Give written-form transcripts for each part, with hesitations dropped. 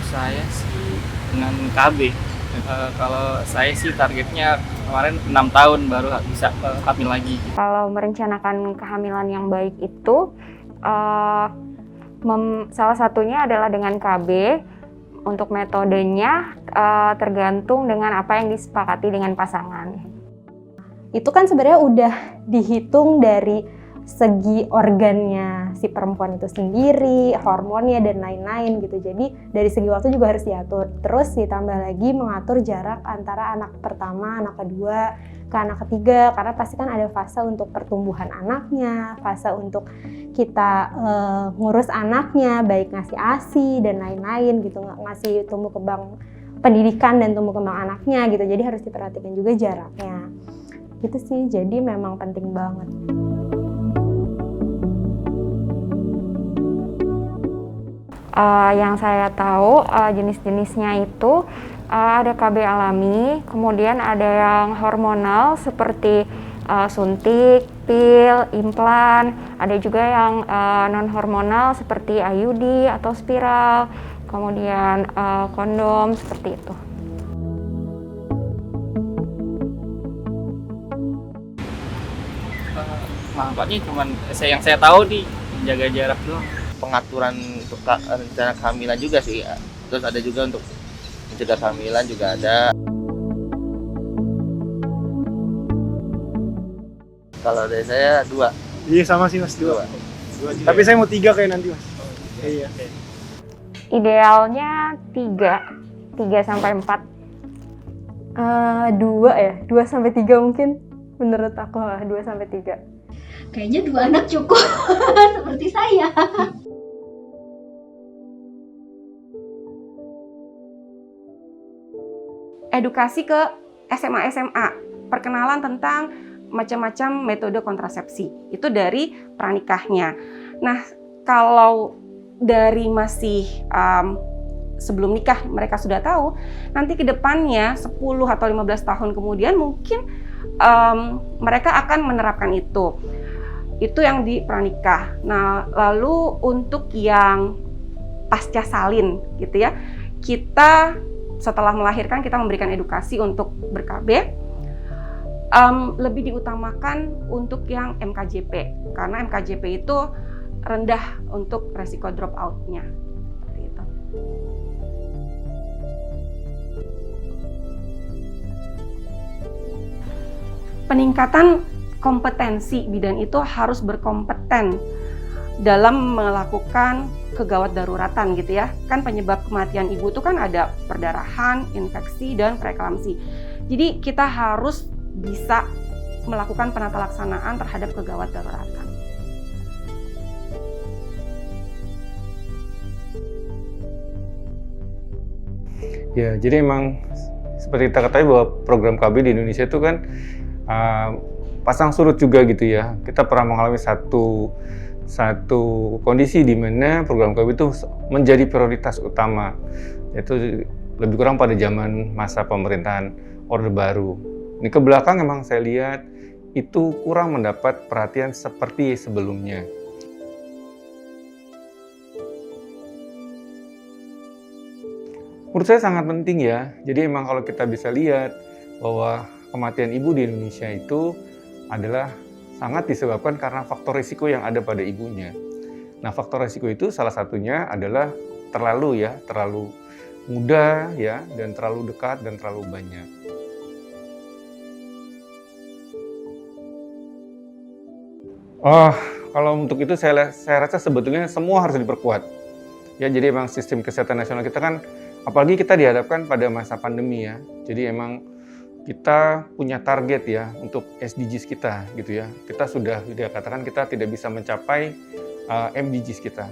saya sih dengan KB. Kalau saya sih targetnya kemarin 6 tahun baru bisa hamil lagi. Kalau merencanakan kehamilan yang baik itu salah satunya adalah dengan KB. Untuk metodenya tergantung dengan apa yang disepakati dengan pasangan. Itu kan sebenarnya udah dihitung dari segi organnya si perempuan itu sendiri, hormonnya dan lain-lain gitu. Jadi dari segi waktu juga harus diatur. Terus ditambah lagi mengatur jarak antara anak pertama, anak kedua, ke anak ketiga. Karena pasti kan ada fase untuk pertumbuhan anaknya, fase untuk kita ngurus anaknya, baik ngasih ASI dan lain-lain gitu, ngasih tumbuh kembang pendidikan dan tumbuh kembang anaknya gitu. Jadi harus diperhatikan juga jaraknya. Gitu sih, jadi memang penting banget. Yang saya tahu jenis-jenisnya itu ada KB alami, kemudian ada yang hormonal seperti suntik, pil, implan, ada juga yang non-hormonal seperti IUD atau spiral, kemudian kondom seperti itu. Manfaatnya cuma yang saya tahu nih jaga jarak doang. Pengaturan untuk rencana kehamilan juga sih. Terus ada juga untuk mencegah kehamilan juga ada. Kalau dari saya 2. Iya sama sih mas, 2. Tapi saya mau 3 kayak nanti mas. Iya. Idealnya 3 sampai 4. 2 ya, 2 sampai 3 mungkin menurut aku 2 sampai 3. Kayaknya 2 anak cukup seperti saya. Edukasi ke SMA, perkenalan tentang macam-macam metode kontrasepsi. Itu dari pranikahnya. Nah, kalau dari masih sebelum nikah mereka sudah tahu, nanti ke depannya 10 atau 15 tahun kemudian mungkin mereka akan menerapkan itu. Itu yang di pranikah. Nah, lalu untuk yang pasca salin gitu ya, kita setelah melahirkan kita memberikan edukasi untuk ber-KB. Lebih diutamakan untuk yang MKJP, karena MKJP itu rendah untuk resiko drop out-nya. Seperti itu. Peningkatan kompetensi bidan itu harus berkompeten dalam melakukan kegawat daruratan gitu ya. Kan penyebab kematian ibu itu kan ada perdarahan, infeksi, dan preeklamsi. Jadi kita harus bisa melakukan penata laksanaan terhadap kegawat daruratan. Ya, jadi emang seperti kita ketahui bahwa program KB di Indonesia itu kan pasang surut juga gitu ya. Kita pernah mengalami satu kondisi di mana program KB itu menjadi prioritas utama, yaitu lebih kurang pada zaman masa pemerintahan Orde Baru. Ini ke belakang memang saya lihat itu kurang mendapat perhatian seperti sebelumnya. Menurut saya sangat penting ya. Jadi emang kalau kita bisa lihat bahwa kematian ibu di Indonesia itu adalah sangat disebabkan karena faktor risiko yang ada pada ibunya. Nah, faktor risiko itu salah satunya adalah terlalu muda ya, dan terlalu dekat dan terlalu banyak. Kalau untuk itu saya rasa sebetulnya semua harus diperkuat. Ya, jadi emang sistem kesehatan nasional kita kan, apalagi kita dihadapkan pada masa pandemi ya. Jadi emang kita punya target ya untuk SDGs kita gitu ya. Kita sudah katakan kita tidak bisa mencapai MDGs kita.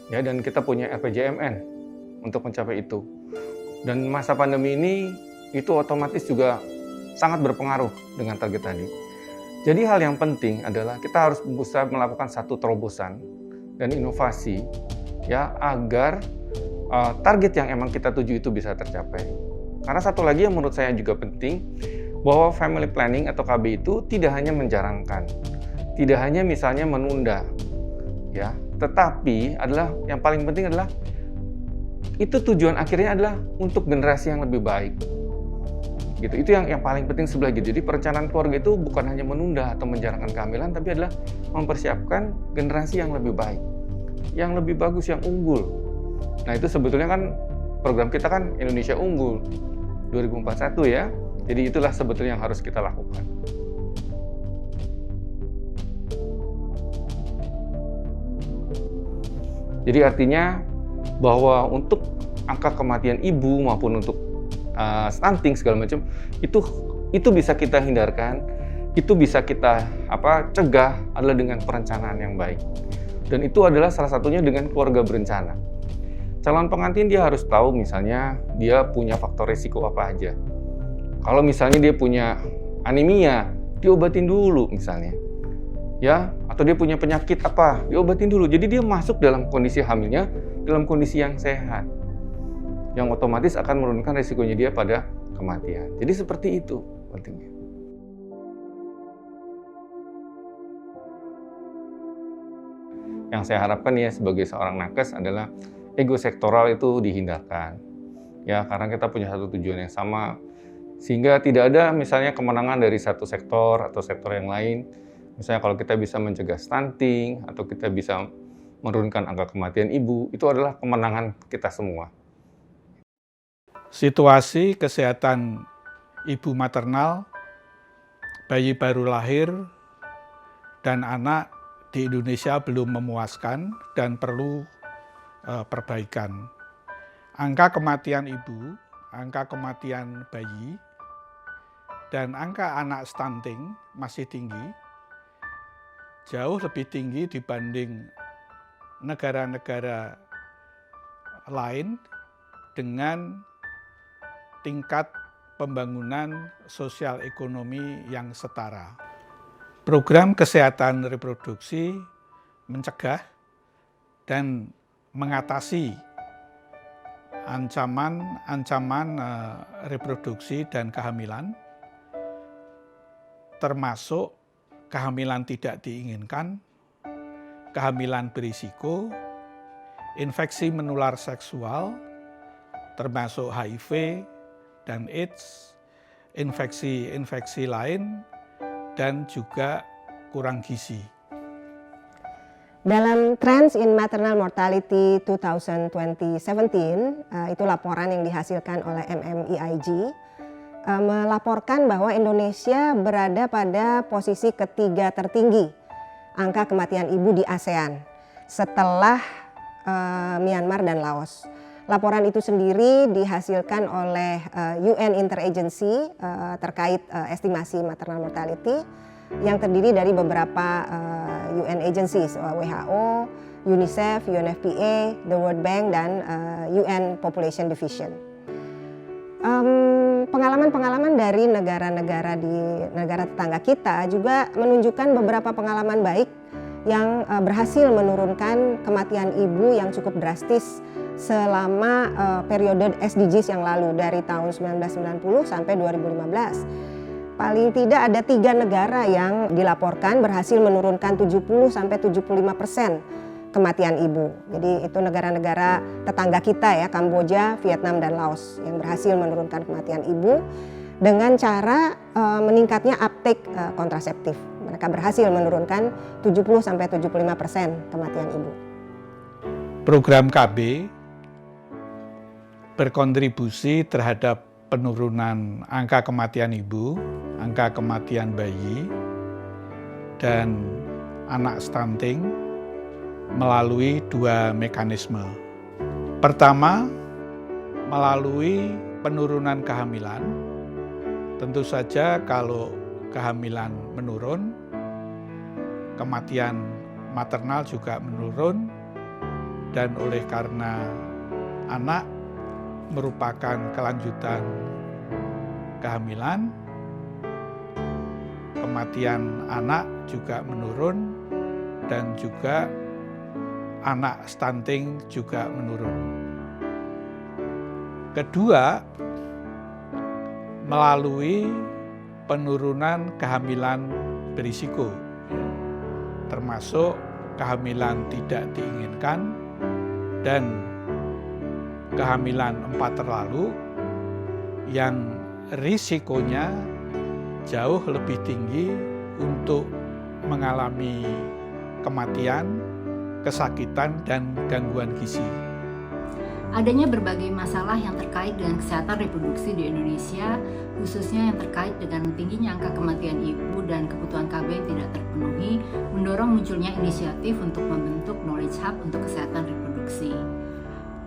Ya, dan kita punya RPJMN untuk mencapai itu. Dan masa pandemi ini itu otomatis juga sangat berpengaruh dengan target tadi. Jadi hal yang penting adalah kita harus berusaha melakukan satu terobosan dan inovasi ya agar target yang emang kita tuju itu bisa tercapai. Karena satu lagi yang menurut saya juga penting, bahwa family planning atau KB itu tidak hanya menjarangkan, tidak hanya misalnya menunda, ya, tetapi adalah yang paling penting adalah itu tujuan akhirnya adalah untuk generasi yang lebih baik. Gitu. Itu yang paling penting sebelah gitu. Jadi perencanaan keluarga itu bukan hanya menunda atau menjalankan kehamilan, tapi adalah mempersiapkan generasi yang lebih baik, yang lebih bagus, yang unggul. Nah itu sebetulnya kan program kita kan Indonesia Unggul 2041 ya. Jadi itulah sebetulnya yang harus kita lakukan. Jadi artinya bahwa untuk angka kematian ibu maupun untuk stunting segala macam itu bisa kita hindarkan, itu bisa kita cegah adalah dengan perencanaan yang baik. Dan itu adalah salah satunya dengan keluarga berencana. Calon pengantin dia harus tahu misalnya dia punya faktor risiko apa aja. Kalau misalnya dia punya anemia, diobatin dulu misalnya. Ya, atau dia punya penyakit apa, diobatin dulu. Jadi dia masuk dalam kondisi hamilnya dalam kondisi yang sehat, yang otomatis akan menurunkan risikonya dia pada kematian. Jadi seperti itu pentingnya. Yang saya harapkan ya sebagai seorang nakes adalah ego sektoral itu dihindarkan. Ya, karena kita punya satu tujuan yang sama, sehingga tidak ada misalnya kemenangan dari satu sektor atau sektor yang lain. Misalnya kalau kita bisa mencegah stunting atau kita bisa menurunkan angka kematian ibu, itu adalah kemenangan kita semua. Situasi kesehatan ibu maternal, bayi baru lahir, dan anak di Indonesia belum memuaskan dan perlu perbaikan. Angka kematian ibu, angka kematian bayi, dan angka anak stunting masih tinggi, jauh lebih tinggi dibanding negara-negara lain dengan tingkat pembangunan sosial ekonomi yang setara. Program kesehatan reproduksi mencegah dan mengatasi ancaman reproduksi dan kehamilan, termasuk kehamilan tidak diinginkan, kehamilan berisiko, infeksi menular seksual, termasuk HIV dan AIDS, infeksi-infeksi lain, dan juga kurang gizi. Dalam Trends in Maternal Mortality 2017, itu laporan yang dihasilkan oleh MMEIG, melaporkan bahwa Indonesia berada pada posisi ketiga tertinggi angka kematian ibu di ASEAN setelah Myanmar dan Laos. Laporan itu sendiri dihasilkan oleh UN Interagency terkait estimasi maternal mortality yang terdiri dari beberapa UN agencies, WHO, UNICEF, UNFPA, the World Bank, dan UN Population Division. Pengalaman-pengalaman dari negara-negara di negara tetangga kita juga menunjukkan beberapa pengalaman baik yang berhasil menurunkan kematian ibu yang cukup drastis selama periode SDGs yang lalu dari tahun 1990 sampai 2015. Paling tidak ada 3 negara yang dilaporkan berhasil menurunkan 70-75% kematian ibu. Jadi itu negara-negara tetangga kita ya, Kamboja, Vietnam, dan Laos yang berhasil menurunkan kematian ibu dengan cara meningkatnya uptake kontraseptif. Mereka berhasil menurunkan 70-75% kematian ibu. Program KB berkontribusi terhadap penurunan angka kematian ibu, angka kematian bayi, dan anak stunting melalui 2 mekanisme. Pertama, melalui penurunan kehamilan. Tentu saja kalau kehamilan menurun, kematian maternal juga menurun, dan oleh karena anak merupakan kelanjutan kehamilan, kematian anak juga menurun, dan juga anak stunting juga menurun. Kedua, melalui penurunan kehamilan berisiko, termasuk kehamilan tidak diinginkan dan kehamilan 4 terlalu yang risikonya jauh lebih tinggi untuk mengalami kematian, kesakitan, dan gangguan gizi. Adanya berbagai masalah yang terkait dengan kesehatan reproduksi di Indonesia, khususnya yang terkait dengan tingginya angka kematian ibu dan kebutuhan KB yang tidak terpenuhi, mendorong munculnya inisiatif untuk membentuk Knowledge Hub untuk kesehatan reproduksi.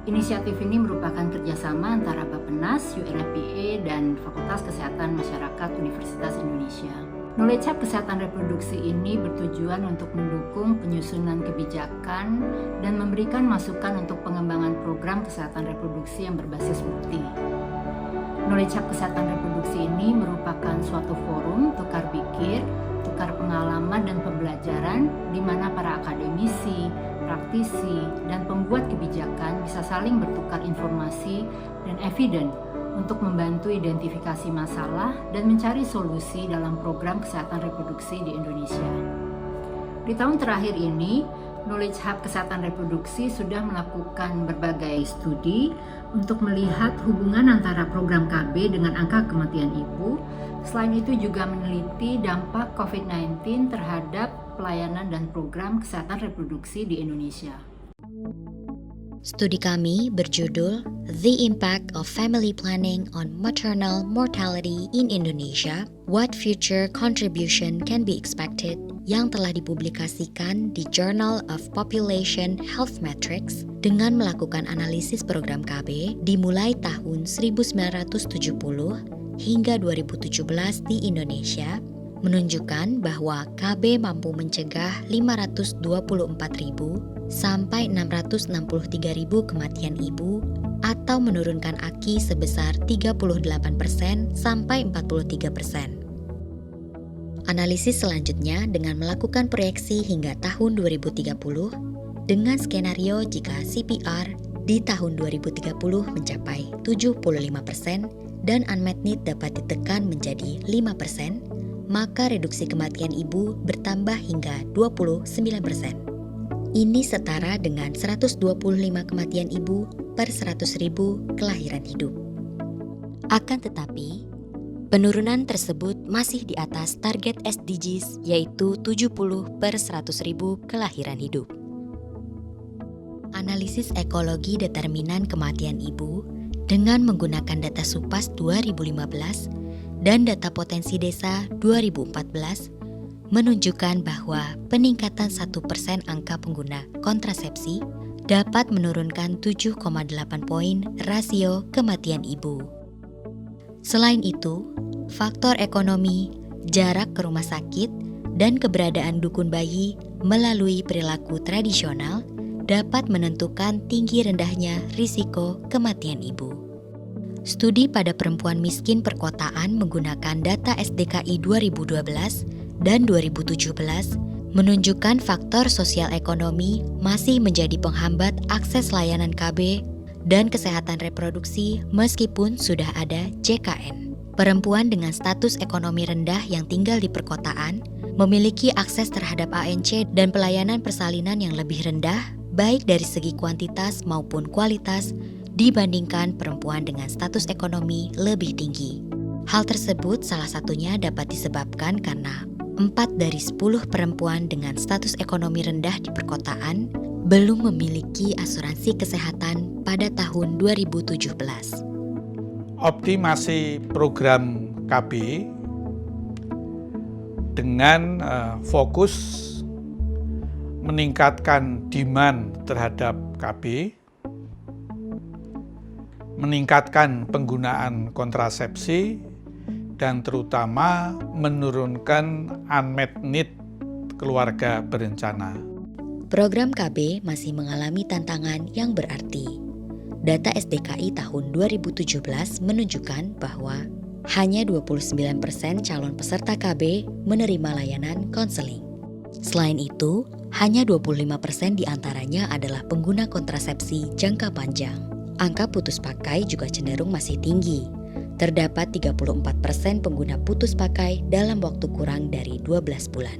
Inisiatif ini merupakan kerjasama antara Bappenas, UNFPA, dan Fakultas Kesehatan Masyarakat Universitas Indonesia. Knowledge Hub Kesehatan Reproduksi ini bertujuan untuk mendukung penyusunan kebijakan dan memberikan masukan untuk pengembangan program kesehatan reproduksi yang berbasis bukti. Knowledge Hub Kesehatan Reproduksi ini merupakan suatu forum tukar pikir, tukar pengalaman dan pembelajaran di mana para akademisi, praktisi, dan pembuat kebijakan bisa saling bertukar informasi dan evidence untuk membantu identifikasi masalah dan mencari solusi dalam program kesehatan reproduksi di Indonesia. Di tahun terakhir ini, Knowledge Hub Kesehatan Reproduksi sudah melakukan berbagai studi untuk melihat hubungan antara program KB dengan angka kematian ibu. Selain itu juga meneliti dampak COVID-19 terhadap pelayanan dan program kesehatan reproduksi di Indonesia. Studi kami berjudul The Impact of Family Planning on Maternal Mortality in Indonesia, What Future Contribution Can Be Expected, yang telah dipublikasikan di Journal of Population Health Metrics dengan melakukan analisis program KB dimulai tahun 1970 hingga 2017 di Indonesia, menunjukkan bahwa KB mampu mencegah 524.000 sampai 663.000 kematian ibu atau menurunkan AKI sebesar 38% sampai 43%. Analisis selanjutnya dengan melakukan proyeksi hingga tahun 2030 dengan skenario jika CPR di tahun 2030 mencapai 75% dan unmet need dapat ditekan menjadi 5%, maka reduksi kematian ibu bertambah hingga 29%. Ini setara dengan 125 kematian ibu per 100.000 kelahiran hidup. Akan tetapi, penurunan tersebut masih di atas target SDGs yaitu 70 per 100.000 kelahiran hidup. Analisis ekologi determinan kematian ibu dengan menggunakan data SUPAS 2015 dan data potensi desa 2014 menunjukkan bahwa peningkatan 1% angka pengguna kontrasepsi dapat menurunkan 7,8 poin rasio kematian ibu. Selain itu, faktor ekonomi, jarak ke rumah sakit, dan keberadaan dukun bayi melalui perilaku tradisional dapat menentukan tinggi rendahnya risiko kematian ibu. Studi pada perempuan miskin perkotaan menggunakan data SDKI 2012 dan 2017 menunjukkan faktor sosial ekonomi masih menjadi penghambat akses layanan KB dan kesehatan reproduksi meskipun sudah ada JKN. Perempuan dengan status ekonomi rendah yang tinggal di perkotaan memiliki akses terhadap ANC dan pelayanan persalinan yang lebih rendah baik dari segi kuantitas maupun kualitas dibandingkan perempuan dengan status ekonomi lebih tinggi. Hal tersebut salah satunya dapat disebabkan karena 4 dari 10 perempuan dengan status ekonomi rendah di perkotaan belum memiliki asuransi kesehatan pada tahun 2017. Optimasi program KB dengan fokus meningkatkan demand terhadap KB, meningkatkan penggunaan kontrasepsi, dan terutama menurunkan unmet need keluarga berencana. Program KB masih mengalami tantangan yang berarti. Data SDKI tahun 2017 menunjukkan bahwa hanya 29% calon peserta KB menerima layanan konseling. Selain itu, hanya 25% diantaranya adalah pengguna kontrasepsi jangka panjang. Angka putus pakai juga cenderung masih tinggi. Terdapat 34% pengguna putus pakai dalam waktu kurang dari 12 bulan.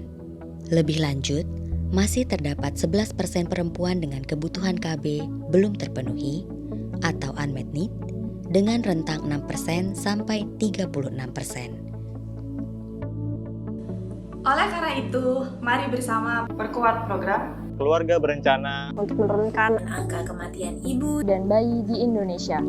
Lebih lanjut, masih terdapat 11% perempuan dengan kebutuhan KB belum terpenuhi atau unmet need dengan rentang 6% sampai 36%. Oleh karena itu, mari bersama perkuat program Keluarga Berencana untuk menurunkan angka kematian ibu dan bayi di Indonesia.